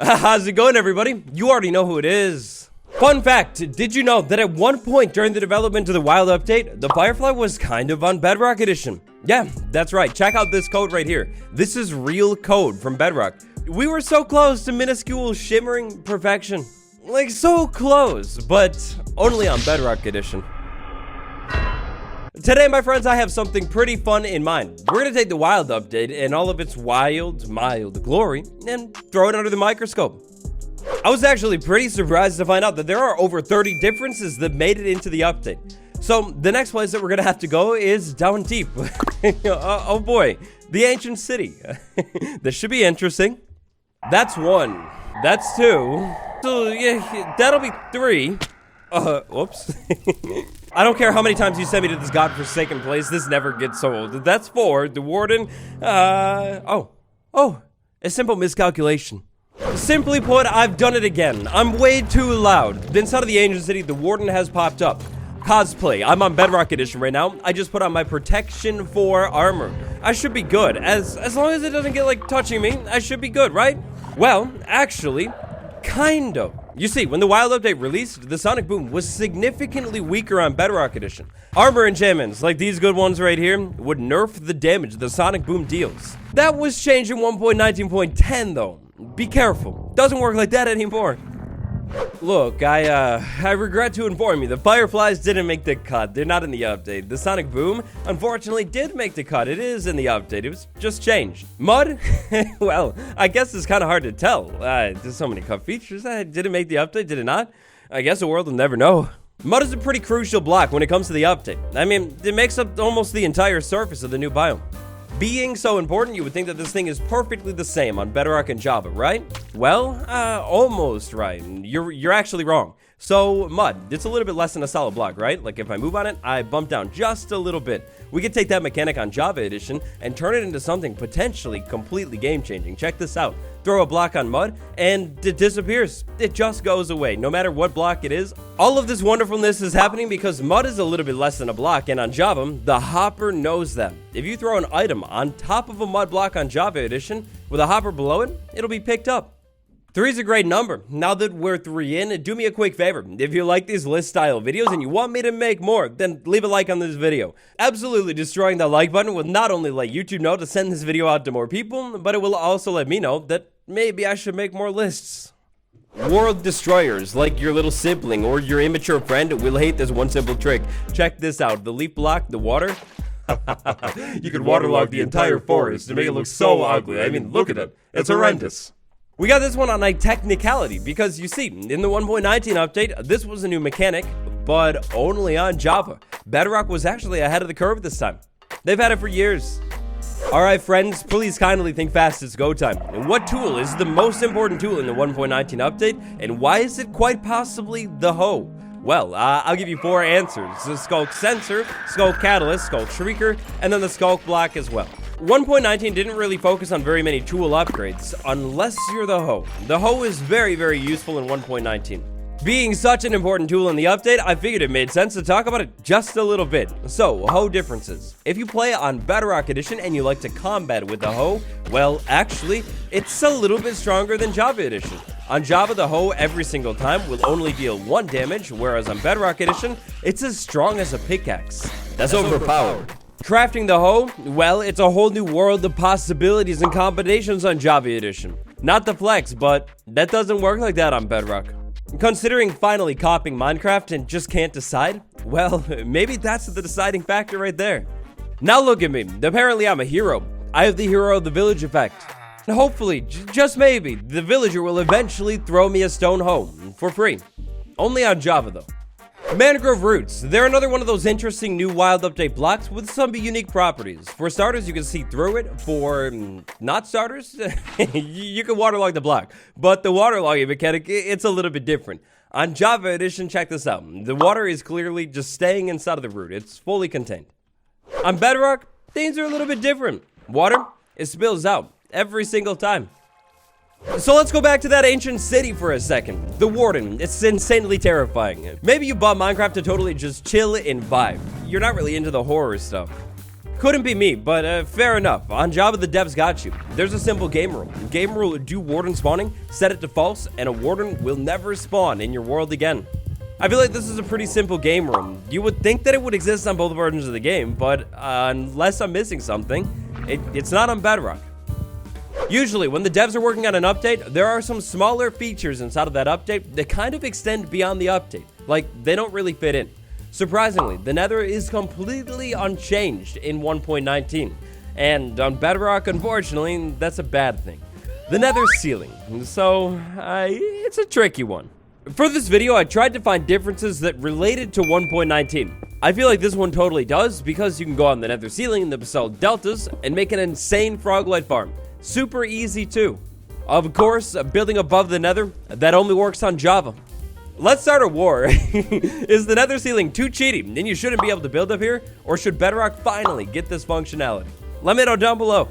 How's it going, everybody? You already know who it is. Fun fact, did you know that at one point during the development of the Wild update, the Firefly was kind of on Bedrock Edition? Yeah, that's right. Check out this code right here. This is real code from Bedrock. We were so close to minuscule shimmering perfection. Like, so close, but only on Bedrock Edition. Today, my friends, I have something pretty fun in mind. We're gonna take the Wild update and all of its wild, mild glory and throw it under the microscope. I was actually pretty surprised to find out that there are over 30 differences that made it into the update. So the next place that we're gonna have to go is down deep. Oh boy, the ancient city. This should be interesting. That's one. That's two. So yeah, that'll be three. Whoops. I don't care how many times you send me to this godforsaken place, this never gets old. That's four. The warden, a simple miscalculation. Simply put, I've done it again. I'm way too loud. Inside of the ancient city, the warden has popped up. Cosplay. I'm on Bedrock Edition right now. I just put on my protection 4 armor. I should be good. As long as it doesn't get, like, touching me, I should be good, right? Well, actually, kind of. You see, when the Wild update released, the sonic boom was significantly weaker on Bedrock Edition. Armor enchantments, like these good ones right here, would nerf the damage the sonic boom deals. That was changed in 1.19.10 though. Be careful. Doesn't work like that anymore. Look, I regret to inform you, the Fireflies didn't make the cut. They're not in the update. The sonic boom, unfortunately, did make the cut. It is in the update. It was just changed. Mud? Well, I guess it's kind of hard to tell. There's so many cut features. Did it make the update? Did it not? I guess the world will never know. Mud is a pretty crucial block when it comes to the update. I mean, it makes up almost the entire surface of the new biome. Being so important, you would think that this thing is perfectly the same on Bedrock and Java, right? Well, almost right. You're actually wrong. So, mud, it's a little bit less than a solid block, right? Like, if I move on it, I bump down just a little bit. We could take that mechanic on Java Edition and turn it into something potentially completely game-changing. Check this out. Throw a block on mud, and it disappears. It just goes away, no matter what block it is. All of this wonderfulness is happening because mud is a little bit less than a block, and on Java, the hopper knows that. If you throw an item on top of a mud block on Java Edition, with a hopper below it, it'll be picked up. 3 is a great number. Now that we're 3 in, do me a quick favor. If you like these list style videos and you want me to make more, then leave a like on this video. Absolutely destroying that like button will not only let YouTube know to send this video out to more people, but it will also let me know that maybe I should make more lists. World destroyers, like your little sibling or your immature friend, will hate this one simple trick. Check this out. The leaf block, the water. You could waterlog the entire forest to make it look so ugly. I mean, look at it. It's horrendous. We got this one on a technicality because you see, in the 1.19 update, this was a new mechanic, but only on Java. Bedrock was actually ahead of the curve this time. They've had it for years. Alright friends, please kindly think fast, it's go time. And what tool is the most important tool in the 1.19 update, and why is it quite possibly the hoe? Well, I'll give you 4 answers. The Skulk Sensor, Skulk Catalyst, Skulk Shrieker, and then the Skulk Block as well. 1.19 didn't really focus on very many tool upgrades, unless you're the hoe. The hoe is very, very useful in 1.19. Being such an important tool in the update, I figured it made sense to talk about it just a little bit. So, hoe differences. If you play on Bedrock Edition and you like to combat with the hoe, well, actually, it's a little bit stronger than Java Edition. On Java, the hoe every single time will only deal 1 damage, whereas on Bedrock Edition, it's as strong as a pickaxe. That's overpowered. Crafting the hoe, well, it's a whole new world of possibilities and combinations on Java Edition. Not the flex, but that doesn't work like that on Bedrock. Considering finally copying Minecraft and just can't decide, well, maybe that's the deciding factor right there. Now look at me, apparently I'm a hero. I have the hero of the village effect. Hopefully, just maybe, the villager will eventually throw me a stone hoe for free. Only on Java though. Mangrove roots. They're another one of those interesting new Wild update blocks with some unique properties. For starters, you can see through it. For not starters, you can waterlog the block. But the waterlogging mechanic, it's a little bit different. On Java Edition, check this out. The water is clearly just staying inside of the root. It's fully contained. On Bedrock, things are a little bit different. Water, it spills out every single time. So let's go back to that ancient city for a second. The Warden, it's insanely terrifying. Maybe you bought Minecraft to totally just chill and vibe. You're not really into the horror stuff. Couldn't be me, but fair enough. On Java, the devs got you. There's a simple game rule. Game rule, do warden spawning, set it to false, and a warden will never spawn in your world again. I feel like this is a pretty simple game rule. You would think that it would exist on both versions of the game, but unless I'm missing something, it's not on Bedrock. Usually, when the devs are working on an update, there are some smaller features inside of that update that kind of extend beyond the update. Like, they don't really fit in. Surprisingly, the Nether is completely unchanged in 1.19, and on Bedrock, unfortunately, that's a bad thing. The Nether ceiling, so it's a tricky one. For this video, I tried to find differences that related to 1.19. I feel like this one totally does, because you can go on the Nether ceiling in the basalt deltas and make an insane froglight farm. Super easy too. Of course, building above the Nether, that only works on Java. Let's start a war. Is the Nether ceiling too cheaty and you shouldn't be able to build up here? Or should Bedrock finally get this functionality? Let me know down below.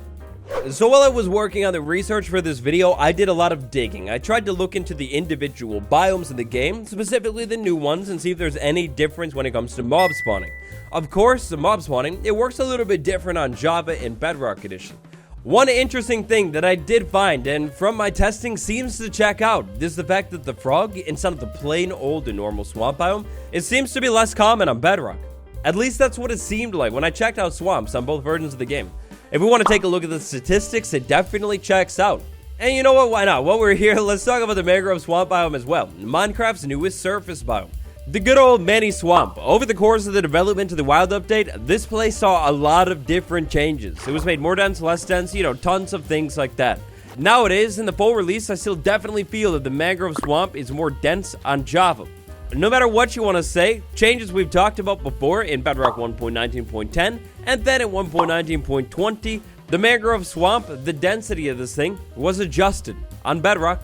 So while I was working on the research for this video, I did a lot of digging. I tried to look into the individual biomes in the game, specifically the new ones, and see if there's any difference when it comes to mob spawning. Of course, the mob spawning, it works a little bit different on Java and Bedrock Edition. One interesting thing that I did find, and from my testing seems to check out, is the fact that the frog, instead of the plain old and normal swamp biome, it seems to be less common on Bedrock. At least that's what it seemed like when I checked out swamps on both versions of the game. If we want to take a look at the statistics, it definitely checks out. And you know what, why not? While we're here, let's talk about the mangrove swamp biome as well, Minecraft's newest surface biome. The good old Manny Swamp. Over the course of the development of the wild update, this place saw a lot of different changes. It was made more dense, less dense, tons of things like that. Nowadays, in the full release, I still definitely feel that the mangrove swamp is more dense on Java. No matter what you want to say, changes we've talked about before in Bedrock 1.19.10 and then in 1.19.20, the mangrove swamp, the density of this thing, was adjusted on Bedrock.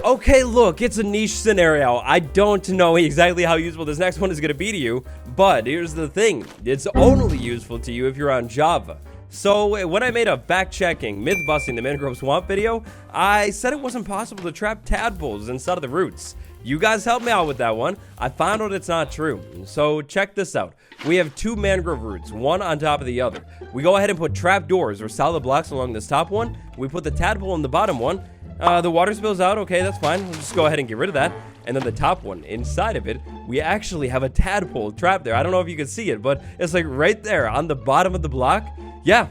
Okay, look, it's a niche scenario. I don't know exactly how useful this next one is going to be to you, but here's the thing. It's only useful to you if you're on Java. So when I made a fact-checking, myth-busting the mangrove swamp video, I said it wasn't possible to trap tadpoles inside of the roots. You guys helped me out with that one. I found out it's not true. So check this out. We have two mangrove roots, one on top of the other. We go ahead and put trap doors or solid blocks along this top one. We put the tadpole in the bottom one. The water spills out. Okay, that's fine. We'll just go ahead and get rid of that. And then the top one, inside of it, we actually have a tadpole trapped there. I don't know if you can see it, but it's like right there on the bottom of the block. Yeah.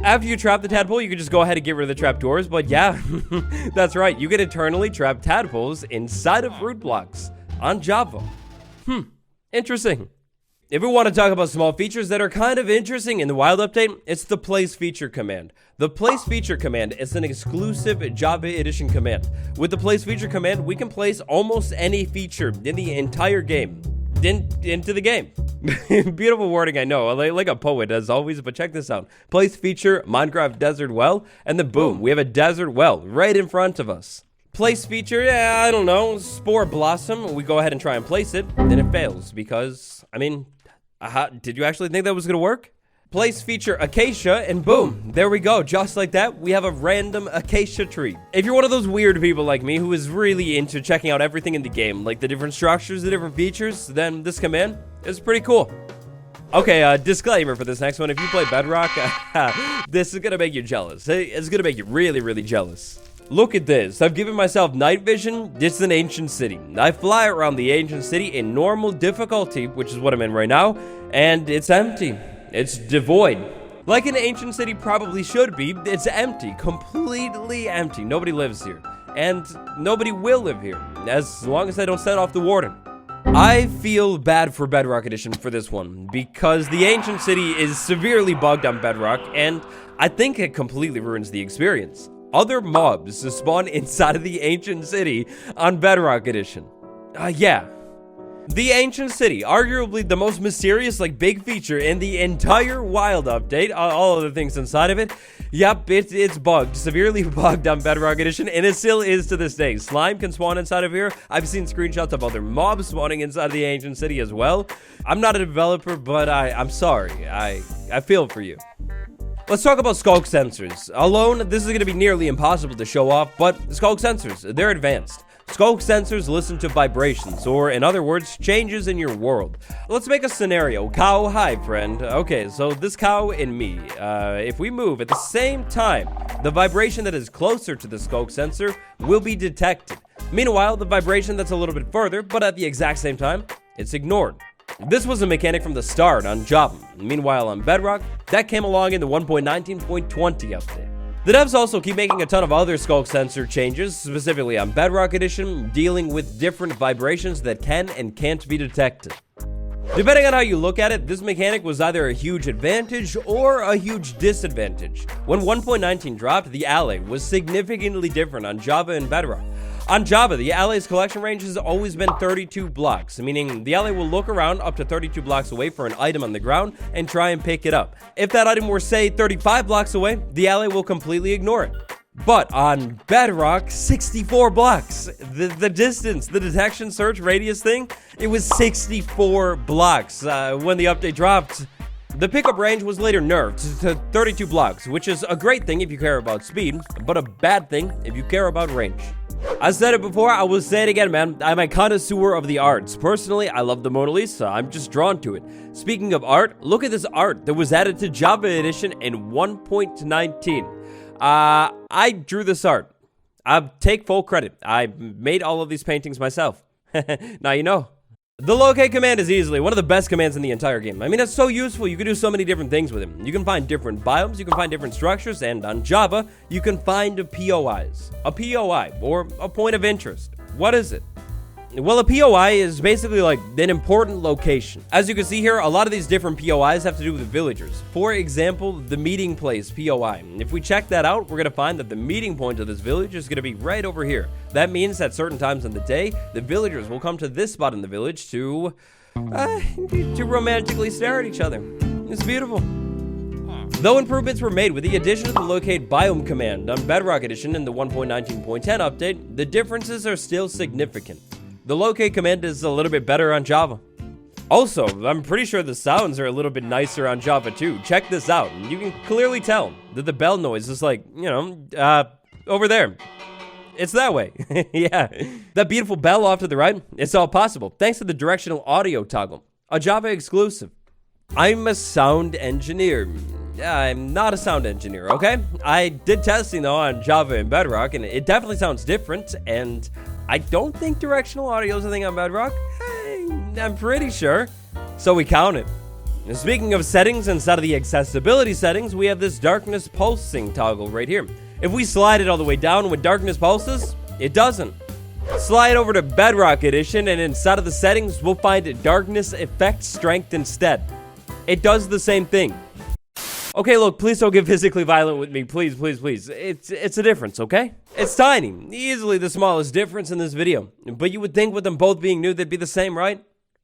After you trap the tadpole, you can just go ahead and get rid of the trap doors. But yeah, that's right. You can eternally trap tadpoles inside of root blocks on Java. Interesting. If we want to talk about small features that are kind of interesting in the wild update, it's the place feature command. The place feature command is an exclusive Java edition command. With the place feature command, we can place almost any feature in the entire game into the game. Beautiful wording, I know, like a poet as always, but check this out. Place feature, Minecraft desert well, and then boom, we have a desert well right in front of us. Place feature, yeah, I don't know, spore blossom. We go ahead and try and place it, then it fails because, I mean, did you actually think that was gonna work? Place feature acacia, and boom, there we go. Just like that, we have a random acacia tree. If you're one of those weird people like me who is really into checking out everything in the game, like the different structures, the different features, then this command is pretty cool. Okay, disclaimer for this next one. If you play Bedrock, this is gonna make you jealous. It's gonna make you really, really jealous. Look at this. I've given myself night vision. This is an ancient city. I fly around the ancient city in normal difficulty, which is what I'm in right now, and it's empty. It's devoid. Like an ancient city probably should be, it's empty, completely empty. Nobody lives here, and nobody will live here, as long as I don't set off the warden. I feel bad for Bedrock Edition for this one, because the ancient city is severely bugged on Bedrock, and I think it completely ruins the experience. Other mobs spawn inside of the ancient city on Bedrock Edition. Yeah. The ancient city, arguably the most mysterious, big feature in the entire wild update, all of the things inside of it. Yep, it's bugged, severely bugged on Bedrock Edition, and it still is to this day. Slime can spawn inside of here. I've seen screenshots of other mobs spawning inside of the ancient city as well. I'm not a developer, but I'm sorry. I feel for you. Let's talk about skulk sensors. Alone, this is going to be nearly impossible to show off, but skulk sensors, they're advanced. Skulk sensors listen to vibrations, or in other words, changes in your world. Let's make a scenario. Cow, hi friend. Okay, so this cow and me, if we move at the same time, the vibration that is closer to the skulk sensor will be detected. Meanwhile, the vibration that's a little bit further, but at the exact same time, it's ignored. This was a mechanic from the start on Java. Meanwhile, on Bedrock, that came along in the 1.19.20 update. The devs also keep making a ton of other skulk sensor changes, specifically on Bedrock Edition, dealing with different vibrations that can and can't be detected. Depending on how you look at it, this mechanic was either a huge advantage or a huge disadvantage. When 1.19 dropped, the alley was significantly different on Java and Bedrock. On Java, the alley's collection range has always been 32 blocks, meaning the alley will look around up to 32 blocks away for an item on the ground and try and pick it up. If that item were, say, 35 blocks away, the alley will completely ignore it. But on Bedrock, 64 blocks. The distance, the detection search radius thing, it was 64 blocks when the update dropped. The pickup range was later nerfed to 32 blocks, which is a great thing if you care about speed, but a bad thing if you care about range. I said it before, I will say it again, man. I'm a connoisseur of the arts. Personally, I love the Mona Lisa. I'm just drawn to it. Speaking of art, look at this art that was added to Java Edition in 1.19. I drew this art. I take full credit. I made all of these paintings myself. Now you know. The locate command is easily one of the best commands in the entire game. I mean, it's so useful. You can do so many different things with it. You can find different biomes, you can find different structures, and on Java, you can find POIs. A POI, or a point of interest. What is it? Well, a POI is basically like an important location. As you can see here, a lot of these different POIs have to do with villagers. For example, the meeting place POI. If we check that out, we're going to find that the meeting point of this village is going to be right over here. That means at certain times in the day, the villagers will come to this spot in the village to romantically stare at each other. It's beautiful. Though improvements were made with the addition of the locate biome command on Bedrock Edition in the 1.19.10 update, the differences are still significant. The locate command is a little bit better on Java. Also, I'm pretty sure the sounds are a little bit nicer on Java too. Check this out. You can clearly tell that the bell noise is like, over there. It's that way. Yeah. That beautiful bell off to the right, it's all possible thanks to the directional audio toggle, a Java exclusive. I'm a sound engineer. I'm not a sound engineer, okay? I did testing though on Java and Bedrock, and it definitely sounds different, and I don't think directional audio is a thing on Bedrock. I'm pretty sure. So we count it. And speaking of settings, inside of the accessibility settings, we have this darkness pulsing toggle right here. If we slide it all the way down when darkness pulses, it doesn't. Slide over to Bedrock Edition, and inside of the settings, we'll find darkness effect strength instead. It does the same thing. Okay, look, please don't get physically violent with me. Please, please, please. It's a difference, okay? It's tiny. Easily the smallest difference in this video. But you would think with them both being new, they'd be the same, right?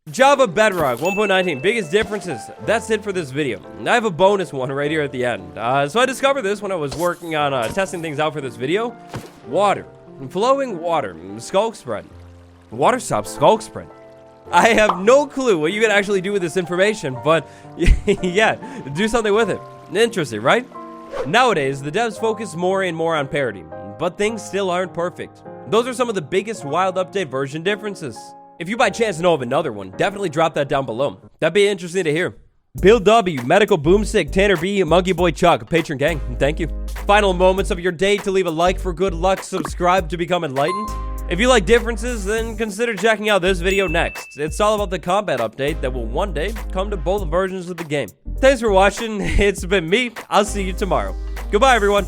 Java Bedrock 1.19, biggest differences. That's it for this video. I have a bonus one right here at the end. So I discovered this when I was working on testing things out for this video. Water. Flowing water. Skulk spread. Water stops skulk spread. I have no clue what you can actually do with this information, but yeah, do something with it. Interesting, right? Nowadays, the devs focus more and more on parity, but things still aren't perfect. Those are some of the biggest wild update version differences. If you by chance know of another one, definitely drop that down below. That'd be interesting to hear. Bill W, Medical Boomstick, Tanner B, Monkey Boy Chuck, Patron Gang, thank you. Final moments of your day to leave a like for good luck, subscribe to become enlightened. If you like differences, then consider checking out this video next. It's all about the combat update that will one day come to both versions of the game. Thanks for watching. It's been me. I'll see you tomorrow. Goodbye, everyone.